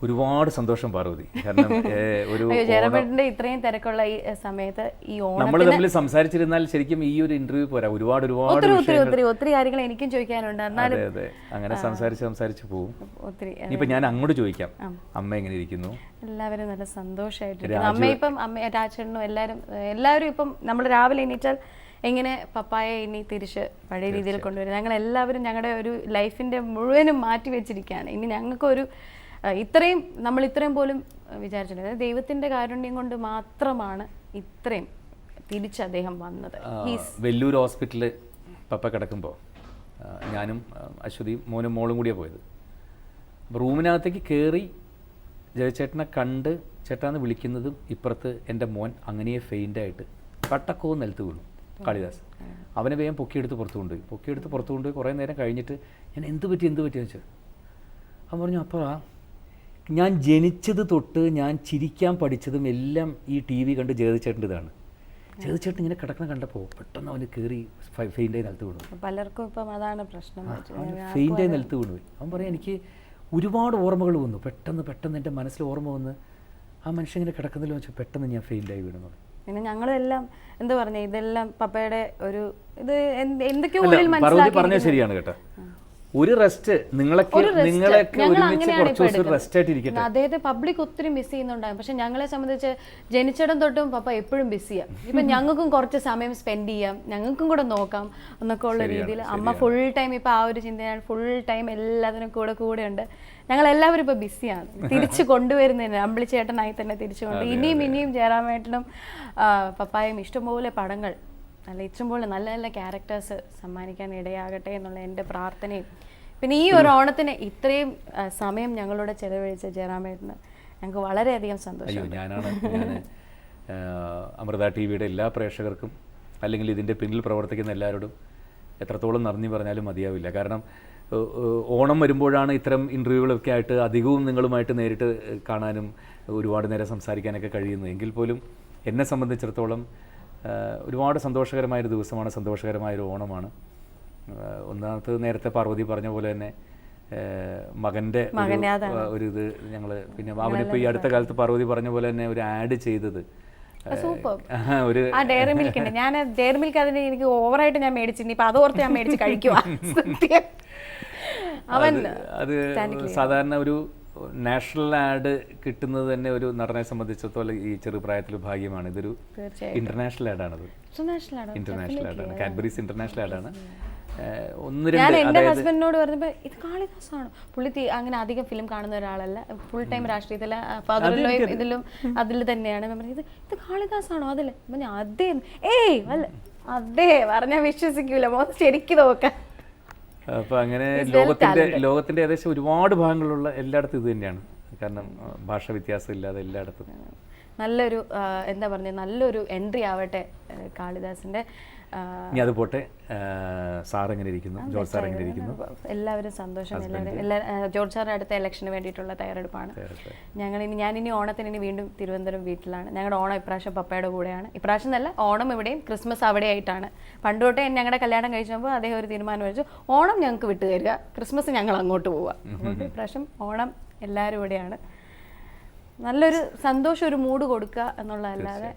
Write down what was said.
ഒരുപാട് സന്തോഷം പാർവതി. കാരണം ഒരു ജയറാമേട്ടന്റെ ഇത്രയും തിരക്കുള്ള ഈ സമയത്ത് ഈ നമ്മൾ തമ്മിൽ സംസാരിച്ചിരുന്നാൽ ശരിക്കും ഈ ഒരു ഇന്റർവ്യൂ പോരാ. ഒരുപാട് ഒത്തിരി കാര്യങ്ങൾ എനിക്കും ചോദിക്കാനുണ്ട്. അതെ അതെ, അങ്ങനെ സംസാരിച്ച് പോകും. ഇനിയിപ്പോ ഞാൻ അങ്ങോട്ട് ചോദിക്കാം, അമ്മ എങ്ങനെ ഇരിക്കുന്നു? എല്ലാവരും നല്ല സന്തോഷമായിട്ടിരിക്കുന്നു. അമ്മ ഇപ്പം രാജേട്ടനും എല്ലാവരും ഇപ്പം നമ്മൾ രാവിലെ എണീറ്റാൽ എങ്ങനെ പപ്പായെ ഇനി തിരിച്ച് പഴയ രീതിയിൽ കൊണ്ടുവരും. ഞങ്ങൾ എല്ലാവരും ഞങ്ങളുടെ ഒരു ലൈഫിന്റെ മുഴുവനും മാറ്റി വെച്ചിരിക്കുകയാണ്. ഇനി ഞങ്ങൾക്കൊരു നമ്മൾ ഇത്രയും പോലും വിചാരിച്ചില്ല. ദൈവത്തിന്റെ കാരുണ്യം കൊണ്ട് മാത്രമാണ് ഇത്രയും തിരിച്ച് അദ്ദേഹം വന്നത്. വെല്ലൂർ ഹോസ്പിറ്റലിൽ പപ്പ കിടക്കുമ്പോൾ ഞാനും അശ്വതിയും മോളും കൂടിയാണ് പോയത്. റൂമിനകത്തേക്ക് കയറി ജയചേട്ടനെ കണ്ട് ചേട്ടാന്ന് വിളിക്കുന്നതും ഇപ്പുറത്ത് എൻ്റെ മോൻ അങ്ങനെ ഫെയിൻ്റായിട്ട് പട്ടക്കവും നിലത്ത് വീണു. കാളിദാസ് അവനെ വേഗം പൊക്കിയെടുത്ത് പുറത്തു കൊണ്ടുപോയി കുറേ നേരം കഴിഞ്ഞിട്ട് ഞാൻ എന്ത് പറ്റിയെന്ന് വെച്ചാൽ അവൻ പറഞ്ഞു, അപ്പോൾ ഞാൻ ജനിച്ചത് തൊട്ട് ഞാൻ ചിരിക്കാൻ പഠിച്ചതും എല്ലാം ഈ TV കണ്ട് ജയതിച്ചേട്ടൻ്റെതാണ്. ജയതിച്ചേട്ടൻ ഇങ്ങനെ കിടക്കണം കണ്ടപ്പോൾ പെട്ടെന്ന് അവന് കയറി ഫെയിൻ്റായി നിലത്ത് വീണു. പലർക്കും ഇപ്പം അതാണ് പ്രശ്നം, ഫെയിൻ്റായി നിലത്ത് വീണുപോയി. അവൻ പറയാം, എനിക്ക് ഒരുപാട് ഓർമ്മകൾ വന്നു. പെട്ടെന്ന് എൻ്റെ മനസ്സിൽ ഓർമ്മ വന്ന് ആ മനുഷ്യൻ ഇങ്ങനെ കിടക്കുന്നതിൽ വെച്ചാൽ പെട്ടെന്ന് ഞാൻ ഫെയിൻ്റായി വീണെന്ന്. പിന്നെ ഞങ്ങളെല്ലാം എന്താ പറഞ്ഞ ഇതെല്ലാം പപ്പയുടെ ഒരു ഇത് എന്തൊക്കെയോ പറഞ്ഞത് ശരിയാണ് കേട്ടോ. ഒരു റെസ്റ്റ് നിങ്ങളൊക്കെ ഒരുമിച്ച് കുറച്ച് ദിവസം റെസ്റ്റ് ആയിട്ടിരിക്കട്ടെ. അദ്ദേഹത്തെ പബ്ലിക് ഒത്തിരി മിസ് ചെയ്യുന്നുണ്ടാകും. പക്ഷെ ഞങ്ങളെ സംബന്ധിച്ച് ജനിച്ചിടം തൊട്ടും പപ്പ എപ്പോഴും ബിസിയാണ്. ഇപ്പം ഞങ്ങൾക്കും കുറച്ച് സമയം സ്പെൻഡ് ചെയ്യാം, ഞങ്ങൾക്കും കൂടെ നോക്കാം എന്നൊക്കെ ഉള്ള രീതിയിൽ അമ്മ ഫുൾ ടൈം ഇപ്പം ആ ഒരു ചിന്തയാണ്. ഫുൾ ടൈം എല്ലാത്തിനും കൂടെ ഉണ്ട്. ഞങ്ങളെല്ലാവരും ഇപ്പോൾ ബിസിയാണ്. തിരിച്ചു കൊണ്ടുവരുന്നതിന് അമ്പിളിച്ചേട്ടനായി തന്നെ തിരിച്ചു കൊണ്ട് ഇനിയും ജയറാമേട്ടനും പപ്പായും ഇഷ്ടംപോലെ പടങ്ങൾ ഇഷ്ടംപോലെ നല്ല നല്ല ക്യാരക്ടേഴ്സ് സമ്മാനിക്കാൻ ഇടയാകട്ടെ എന്നുള്ള എൻ്റെ പ്രാർത്ഥനയും. പിന്നെ ഈ ഒരു ഓണത്തിന് ഇത്രയും സമയം ഞങ്ങളോട് ചെലവഴിച്ച ജയറാമേട്ടന് ഞങ്ങൾക്ക് വളരെയധികം സന്തോഷം. ഞാൻ അമൃത TVയുടെ എല്ലാ പ്രേക്ഷകർക്കും അല്ലെങ്കിൽ ഇതിൻ്റെ പിന്നിൽ പ്രവർത്തിക്കുന്ന എല്ലാവരോടും എത്രത്തോളം നന്ദി പറഞ്ഞാലും മതിയാവില്ല. കാരണം ഓണം വരുമ്പോഴാണ് ഇത്തരം ഇൻ്റർവ്യൂകളൊക്കെ ആയിട്ട് അധികവും നിങ്ങളുമായിട്ട് നേരിട്ട് കാണാനും ഒരുപാട് നേരം സംസാരിക്കാനൊക്കെ കഴിയുന്നത്. എങ്കിൽ പോലും എന്നെ സംബന്ധിച്ചിടത്തോളം ഒരുപാട് സന്തോഷകരമായൊരു ദിവസമാണ്, സന്തോഷകരമായൊരു ഓണമാണ്. ഒന്നാമത് നേരത്തെ പാർവതി പറഞ്ഞ പോലെ തന്നെ മകൻ്റെ ഒരു ഇത് ഞങ്ങൾ പിന്നെ അവനിപ്പോൾ ഈ അടുത്ത കാലത്ത് പാർവതി പറഞ്ഞ പോലെ തന്നെ ഒരു ആഡ് ചെയ്തത് ഒരു ഡയറി മിൽക്ക് ഉണ്ട്. ഞാൻ ഡയറി മിൽക്ക് അതിന് എനിക്ക് ഓവറായിട്ട് ഞാൻ മേടിച്ചിട്ടുണ്ട്. ഇപ്പം അതോർത്ത് ഞാൻ മേടിച്ച് കഴിക്കുവാ. അത് സാധാരണ ഒരു നാഷണൽ ആഡ് കിട്ടുന്നത് തന്നെ ഒരു നടനെ സംബന്ധിച്ചിടത്തോളം ഈ ചെറുപ്രായത്തിൽ ഭാഗ്യമാണ്. ഇതൊരു ഇന്റർനാഷണൽ ആഡാണത്. ഇന്റർനാഷണൽ ആഡാണ്, കാഡ്ബറീസ് ഇന്റർനാഷണൽ ആഡാണ്. ഞാൻ എൻ്റെ ഹസ്ബൻഡിനോട് പറഞ്ഞപ്പോൾ ഇത് കാളിദാസാണ്. പുള്ളി അങ്ങനെ അധികം ഫിലിം കാണുന്ന ഒരാളല്ല, ഫുൾ ടൈം രാഷ്ട്രീയത്തിൽ ഇതിലും അതിൽ തന്നെയാണ്. ഇത് കാളിദാസാണോ? അതിൽ ഞാൻ അതേ അല്ല അതേ പറഞ്ഞാൽ വിശ്വസിക്കൂല, ശരിക്കും നോക്കാം. അപ്പോൾ അങ്ങനെ ലോകത്തിൻ്റെ ഏകദേശം ഒരുപാട് ഭാഗങ്ങളുള്ള എല്ലായിടത്തും ഇത് തന്നെയാണ്. കാരണം ഭാഷ വ്യത്യാസം ഇല്ലാതെ എല്ലായിടത്തും നല്ലൊരു എന്താ പറഞ്ഞ നല്ലൊരു എൻട്രി ആവട്ടെ കാളിദാസിൻ്റെ. ഇനി അത് പോട്ടെ, സാർ എങ്ങനെ ഇരിക്കുന്നു? ജോർജ് സാർ എങ്ങനെ ഇരിക്കുന്നു? എല്ലാവരും സന്തോഷം. ജോർജ് സാറിന് അടുത്ത ഇലക്ഷന് വേണ്ടിയിട്ടുള്ള തയ്യാറെടുപ്പാണ്. ഞാനിനി ഓണത്തിന് വീണ്ടും തിരുവനന്തപുരം വീട്ടിലാണ്. ഞങ്ങളുടെ ഓണം ഇപ്രാവശ്യം പപ്പയുടെ കൂടെയാണ്. ഇപ്രാവശ്യം എന്നല്ല, ഓണം ഇവിടെയും ക്രിസ്മസ് അവിടെയായിട്ടാണ്. പണ്ട് തൊട്ടേ ഞങ്ങളുടെ കല്യാണം കഴിച്ചപ്പോൾ അദ്ദേഹം ഒരു തീരുമാനം വെച്ചു, ഓണം ഞങ്ങൾക്ക് വിട്ടു തരിക, ക്രിസ്മസ് ഞങ്ങൾ അങ്ങോട്ട് പോവുക. അതുകൊണ്ട് ഇപ്രാവശ്യം ഓണം എല്ലാവരും ഇവിടെയാണ്. നല്ലൊരു സന്തോഷം, ഒരു മൂഡ് കൊടുക്കുക എന്നുള്ളതല്ലാതെ